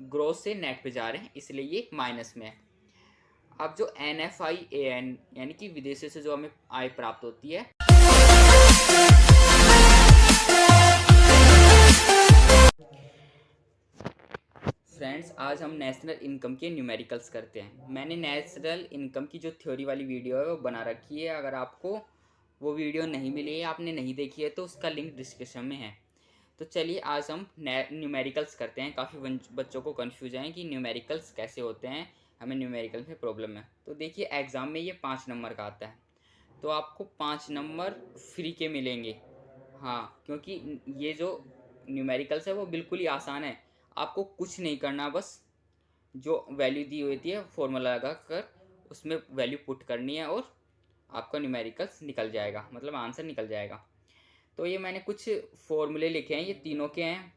Gross से net पे जा रहे हैं, इसलिए ये माइनस में है। अब जो NFIAN यानी कि विदेशों से जो हमें आय प्राप्त होती है, फ्रेंड्स आज हम नेशनल इनकम के न्यूमेरिकल्स करते हैं। मैंने नेशनल इनकम की जो थ्योरी वाली वीडियो है वो बना रखी है। अगर आपको वो वीडियो नहीं मिली है, आपने नहीं देखी है, तो उसका लिंक डिस्क्रिप्शन में है। तो चलिए आज हम न्यूमेरिकल्स करते हैं। काफ़ी बच्चों को कन्फ्यूज है कि न्यूमेरिकल्स कैसे होते हैं, हमें न्यूमेरिकल में प्रॉब्लम है। तो देखिए एग्ज़ाम में ये 5 नंबर का आता है, तो आपको 5 नंबर फ्री के मिलेंगे। हाँ, क्योंकि ये जो न्यूमेरिकल्स है वो बिल्कुल ही आसान है। आपको कुछ नहीं करना, बस जो वैल्यू दी होती है फॉर्मूला लगा कर उसमें वैल्यू पुट करनी है और आपका न्यूमेरिकल्स निकल जाएगा, मतलब आंसर निकल जाएगा। तो ये मैंने कुछ फॉर्मूले लिखे हैं, ये तीनों के हैं।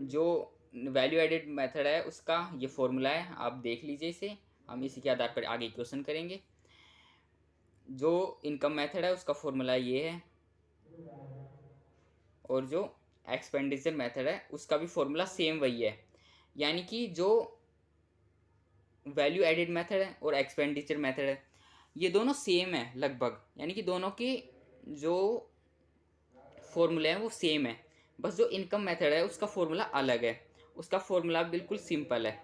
जो वैल्यू एडेड मेथड है उसका ये फॉर्मूला है, आप देख लीजिए इसे। हम इसी के आधार पर आगे क्वेश्चन करेंगे। जो इनकम मेथड है उसका फॉर्मूला ये है, और जो एक्सपेंडिचर मेथड है उसका भी फॉर्मूला सेम वही है। यानी कि जो वैल्यू एडेड मेथड है और एक्सपेंडिचर मेथड है ये दोनों सेम है लगभग, यानी कि दोनों के जो फॉर्मूले हैं वो सेम है। बस जो इनकम मेथड है उसका फॉर्मूला अलग है, उसका फॉर्मूला बिल्कुल सिंपल है।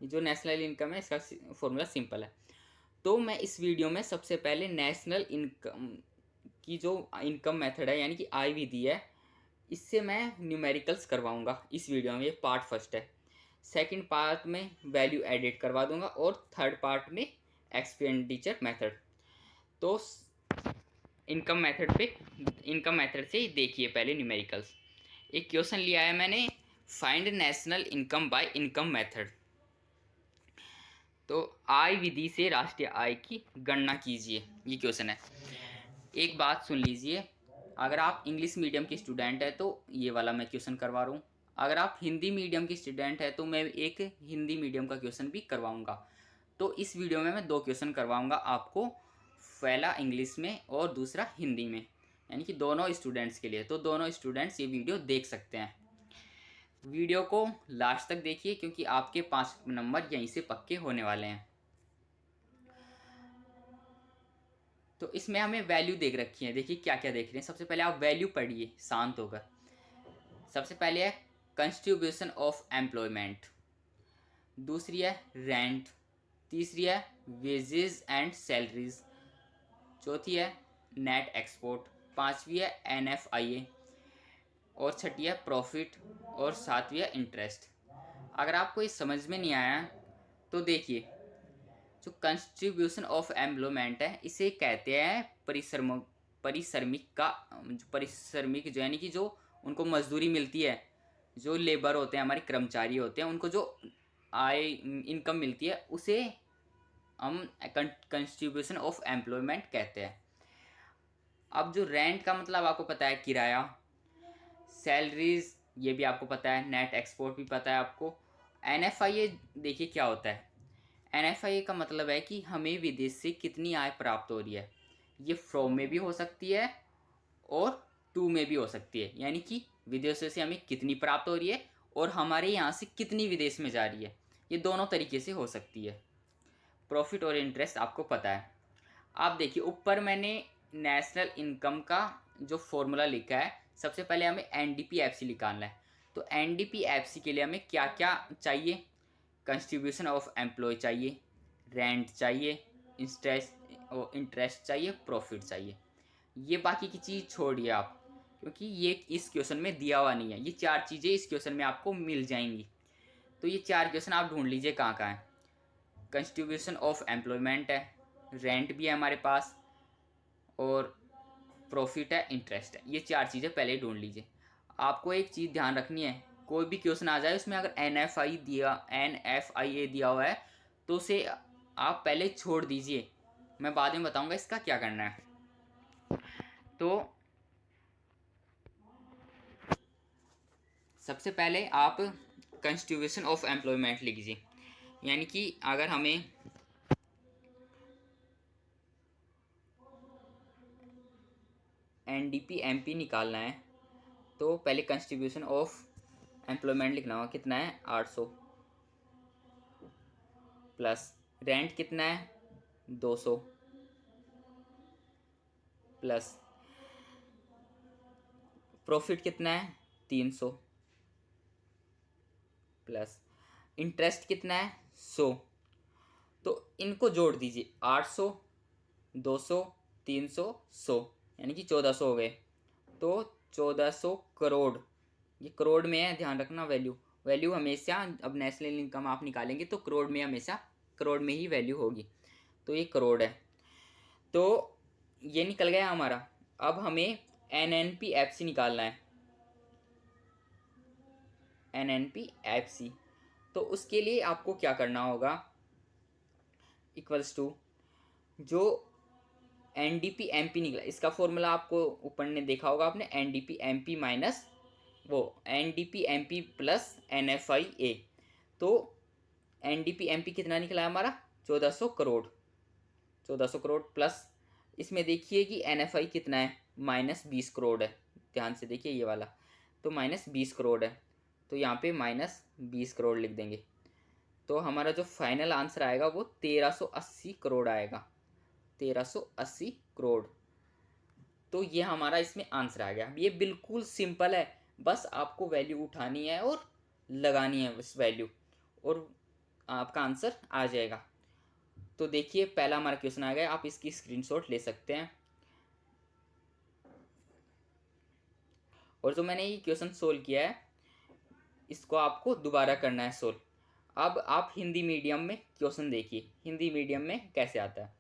जो नेशनल इनकम है इसका फॉर्मूला सिंपल है। तो मैं इस वीडियो में सबसे पहले नेशनल इनकम की जो इनकम मेथड है यानी कि आय विधि है, इससे मैं न्यूमेरिकल्स करवाऊंगा इस वीडियो में। ये पार्ट फर्स्ट है। सेकंड पार्ट में वैल्यू एडिट करवा दूंगा और थर्ड पार्ट में एक्सपेंडिचर मेथड। तो इनकम मेथड से देखिए पहले न्यूमेरिकल्स। एक क्वेश्चन लिया है मैंने, find national income by income method. तो आय विधि से राष्ट्रीय आय की गणना कीजिए, ये क्वेश्चन है। एक बात सुन लीजिए, अगर आप इंग्लिश मीडियम के स्टूडेंट है तो ये वाला मैं क्वेश्चन करवा रहा हूँ। अगर आप हिंदी मीडियम के स्टूडेंट है तो मैं एक हिंदी मीडियम का क्वेश्चन भी करवाऊँगा। तो इस वीडियो में मैं 2 क्वेश्चन करवाऊँगा आपको, पहला इंग्लिश में और दूसरा हिंदी में, यानी कि दोनों स्टूडेंट्स के लिए। तो दोनों स्टूडेंट्स ये वीडियो देख सकते हैं। वीडियो को लास्ट तक देखिए क्योंकि आपके 5 नंबर यहीं से पक्के होने वाले हैं। तो इसमें हमें वैल्यू देख रखी है, देखिए क्या क्या देख रहे हैं। सबसे पहले आप वैल्यू पढ़िए शांत होकर। सबसे पहले है कंट्रीब्यूशन ऑफ एम्प्लॉयमेंट, दूसरी है रेंट, तीसरी है वेजेस एंड सैलरीज, चौथी है नेट एक्सपोर्ट, पांचवी है NFIA, और छठी है प्रॉफिट, और सातवीं है इंटरेस्ट। अगर आपको ये समझ में नहीं आया तो देखिए, जो कंट्रीब्यूशन ऑफ एम्प्लॉयमेंट है इसे कहते हैं परिश्रमिक का, परिश्रमिक जो यानी कि जो उनको मजदूरी मिलती है, जो लेबर होते हैं हमारे कर्मचारी होते हैं, उनको जो आय इनकम मिलती है उसे हम कंट्रीब्यूशन ऑफ एम्प्लॉयमेंट कहते हैं। अब जो रेंट का मतलब आपको पता है किराया, सैलरीज ये भी आपको पता है, नेट एक्सपोर्ट भी पता है आपको। NFIA देखिए क्या होता है। NFIA का मतलब है कि हमें विदेश से कितनी आय प्राप्त हो रही है। ये फ्रॉम में भी हो सकती है और टू में भी हो सकती है, यानी कि विदेशों से हमें कितनी प्राप्त हो रही है और हमारे यहाँ से कितनी विदेश में जा रही है, ये दोनों तरीके से हो सकती है। प्रॉफिट और इंटरेस्ट आपको पता है। आप देखिए ऊपर मैंने नेशनल इनकम का जो फॉर्मूला लिखा है, सबसे पहले हमें NDPFC निकालना है। तो NDPFC के लिए हमें क्या क्या चाहिए, कंट्रीब्यूशन ऑफ एम्प्लॉय चाहिए, रेंट चाहिए, इंटरेस्ट चाहिए, प्रॉफिट चाहिए। ये बाकी की चीज़ छोड़िए आप, क्योंकि ये इस क्वेश्चन में दिया हुआ नहीं है। ये 4 चीज़ें इस क्वेश्चन में आपको मिल जाएंगी। तो ये 4 क्वेश्चन आप ढूंढ लीजिए कहाँ कहाँ है। कंट्रीब्यूशन ऑफ एम्प्लॉयमेंट है, रेंट भी है हमारे पास, और प्रॉफिट है, इंटरेस्ट है। ये 4 चीज़ें पहले ढूंढ लीजिए। आपको एक चीज़ ध्यान रखनी है, कोई भी क्वेश्चन आ जाए उसमें अगर NFIA दिया हुआ है तो उसे आप पहले छोड़ दीजिए, मैं बाद में बताऊंगा इसका क्या करना है। तो सबसे पहले आप कंट्रीब्यूशन ऑफ एम्प्लॉयमेंट लीजिए, यानी कि अगर हमें NDPMP निकालना है तो पहले कंट्रीब्यूशन ऑफ एम्प्लॉयमेंट लिखना होगा, कितना है 800 प्लस रेंट कितना है 200 प्लस प्रॉफिट कितना है 300 प्लस इंटरेस्ट कितना है 100। तो इनको जोड़ दीजिए 800 200 300 100 यानी कि 1400 हो गए। तो 1400 करोड़, ये करोड़ में है, ध्यान रखना वैल्यू, वैल्यू हमेशा अब नेशनल इनकम आप निकालेंगे तो करोड़ में, हमेशा करोड़ में ही वैल्यू होगी। तो ये करोड़ है, तो ये निकल गया हमारा। अब हमें NNPFC निकालना है, NNPFC। तो उसके लिए आपको क्या करना होगा, इक्वल्स टू जो NDP-MP निकला, इसका फॉर्मूला आपको ऊपर ने देखा होगा आपने, NDP-MP माइनस वो NDP-MP प्लस NFI-A। तो NDP-MP कितना निकला हमारा 1400 करोड़, 1400 करोड़ प्लस इसमें देखिए कि NFI कितना है -20 करोड़ है, ध्यान से देखिए ये वाला, तो -20 करोड़ है, तो यहाँ पे -20 करोड़ लिख देंगे। तो हमारा जो फाइनल आंसर आएगा वो 1380 करोड़ आएगा, 1380 करोड़। तो ये हमारा इसमें आंसर आ गया। ये बिल्कुल सिंपल है, बस आपको वैल्यू उठानी है और लगानी है उस वैल्यू, और आपका आंसर आ जाएगा। तो देखिए पहला हमारा क्वेश्चन आ गया, आप इसकी स्क्रीनशॉट ले सकते हैं। और जो मैंने ये क्वेश्चन सोल्व किया है, इसको आपको दोबारा करना है सोल्व। अब आप हिंदी मीडियम में क्वेश्चन देखिए, हिंदी मीडियम में कैसे आता है,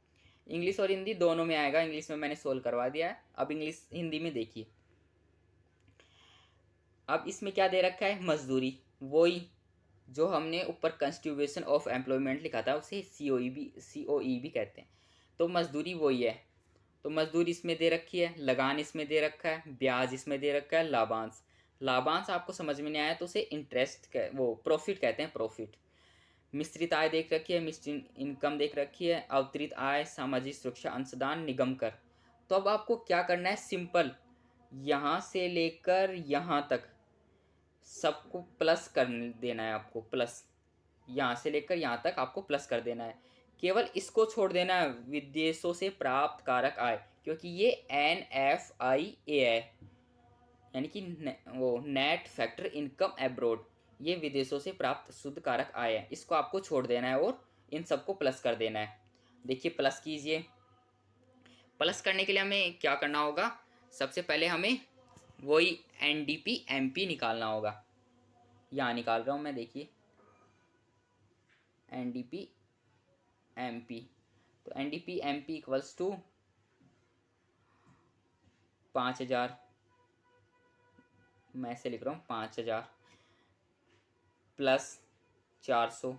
इंग्लिश और हिंदी दोनों में आएगा, इंग्लिश में मैंने सोल्व करवा दिया है, अब इंग्लिश हिंदी में देखिए। अब इसमें क्या दे रखा है, मजदूरी, वही जो हमने ऊपर कंस्टिट्यूशन ऑफ एम्प्लॉयमेंट लिखा था उसे COE भी कहते हैं। तो मजदूरी वही है, तो मजदूरी इसमें दे रखी है, लगान इसमें दे रखा है, ब्याज इसमें दे रखा है, लाभांश, लाभांश आपको समझ में नहीं आया तो उसे इंटरेस्ट वो प्रॉफिट कहते हैं, प्रॉफिट। मिश्रित आय देख रखी है, मिश्रित इनकम देख रखी है, अवतरित आय, सामाजिक सुरक्षा अंशदान, निगम कर। तो अब आपको क्या करना है, सिंपल यहाँ से लेकर यहाँ तक सबको प्लस कर देना है आपको, प्लस यहाँ से लेकर यहाँ तक आपको प्लस कर देना है। केवल इसको छोड़ देना है, विदेशों से प्राप्त कारक आय, क्योंकि ये NFI-A है, यानी कि वो नेट फैक्टर इनकम एब्रोड, ये विदेशों से प्राप्त शुद्ध कारक आय है, इसको आपको छोड़ देना है और इन सबको प्लस कर देना है। देखिए प्लस कीजिए, प्लस करने के लिए हमें क्या करना होगा, सबसे पहले हमें वही NDP-MP निकालना होगा, यहाँ निकाल रहा हूँ मैं, देखिए NDP-MP। तो NDP-MP इक्वल्स टू 5000, मैं ऐसे लिख रहा हूँ 5000 प्लस 400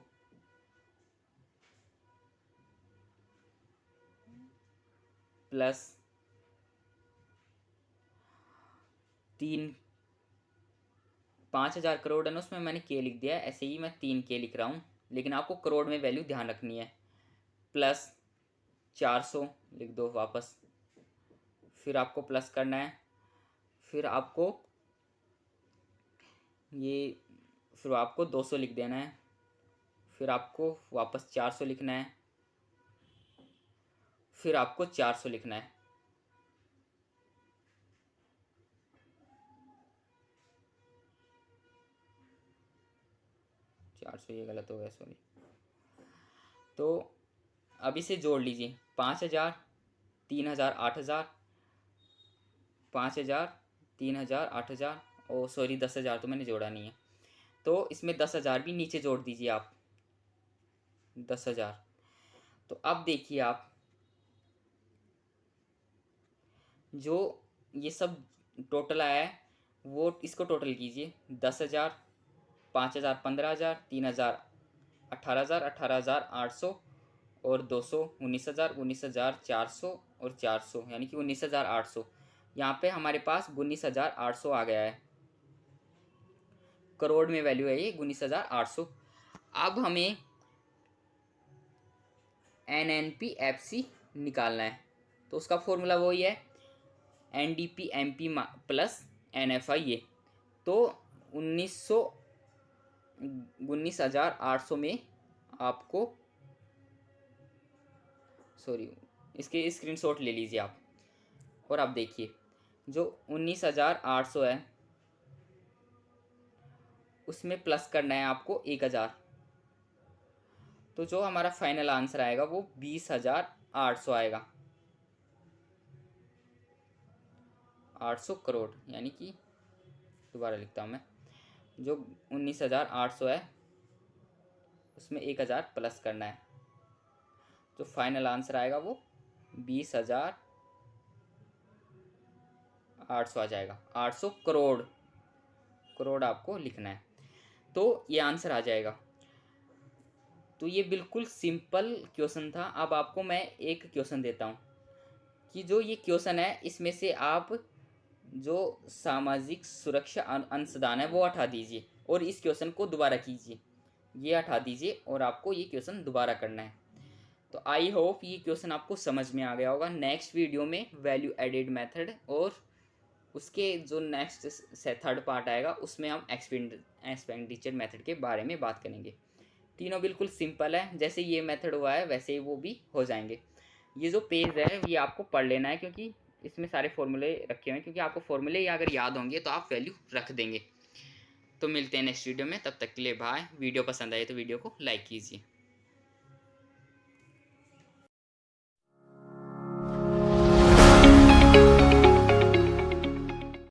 प्लस 5000 करोड़ है ना, उसमें मैंने के लिख दिया है, ऐसे ही मैं 3K लिख रहा हूँ, लेकिन आपको करोड़ में वैल्यू ध्यान रखनी है। प्लस 400 लिख दो वापस, फिर आपको प्लस करना है, फिर आपको ये, फिर आपको 200 लिख देना है, फिर आपको वापस 400 लिखना है, फिर आपको 400 लिखना है। ये गलत हो गया, सॉरी। तो अब इसे जोड़ लीजिए, 5000 3000 8000, 5000 3000 8000, ओ सॉरी 10,000 तो मैंने जोड़ा नहीं है, तो इसमें 10,000 भी नीचे जोड़ दीजिए आप, 10,000। तो अब देखिए आप, जो ये सब टोटल आया है वो इसको टोटल कीजिए, 10,000 5,000 15,000 3,000 18,000 18,800 और 200 19,000 19,400 और 400, यानी कि 19,800। यहाँ पे हमारे पास 19,800 आ गया है, करोड़ में वैल्यू है ये 19,800। अब हमें NNPFC निकालना है, तो उसका फॉर्मूला वही है NDP-MP प्लस NFI-A। तो 1900 19,800 में आपको, सॉरी, इसके स्क्रीनशॉट ले लीजिए आप, और आप देखिए जो 19,800 है उसमें प्लस करना है आपको 1,000, तो जो हमारा फाइनल आंसर आएगा वो 20,800 आएगा, 800 करोड़, यानी कि दोबारा लिखता हूँ मैं, जो 19,800 है उसमें 1,000 प्लस करना है, जो फाइनल आंसर आएगा वो 20,800 आ जाएगा। 800 करोड़, करोड़ आपको लिखना है, तो ये आंसर आ जाएगा। तो ये बिल्कुल सिंपल क्वेश्चन था। अब आपको मैं एक क्वेश्चन देता हूँ कि जो ये क्वेश्चन है इसमें से आप जो सामाजिक सुरक्षा अंशदान है वो हटा दीजिए और इस क्वेश्चन को दोबारा कीजिए, ये हटा दीजिए और आपको ये क्वेश्चन दोबारा करना है। तो आई होप ये क्वेश्चन आपको समझ में आ गया होगा। नेक्स्ट वीडियो में वैल्यू एडेड मेथड और उसके जो नेक्स्ट से थर्ड पार्ट आएगा उसमें हम एक्सपेंडिचर मेथड के बारे में बात करेंगे। तीनों बिल्कुल सिंपल है, जैसे ये मेथड हुआ है वैसे ही वो भी हो जाएंगे। ये जो पेज है ये आपको पढ़ लेना है क्योंकि इसमें सारे फॉर्मूले रखे हुए हैं, क्योंकि आपको फॉर्मूले ही अगर याद होंगे तो आप वैल्यू रख देंगे। तो मिलते हैं नेक्स्ट वीडियो में, तब तक के लिए बाय। वीडियो पसंद आए तो वीडियो को लाइक कीजिए।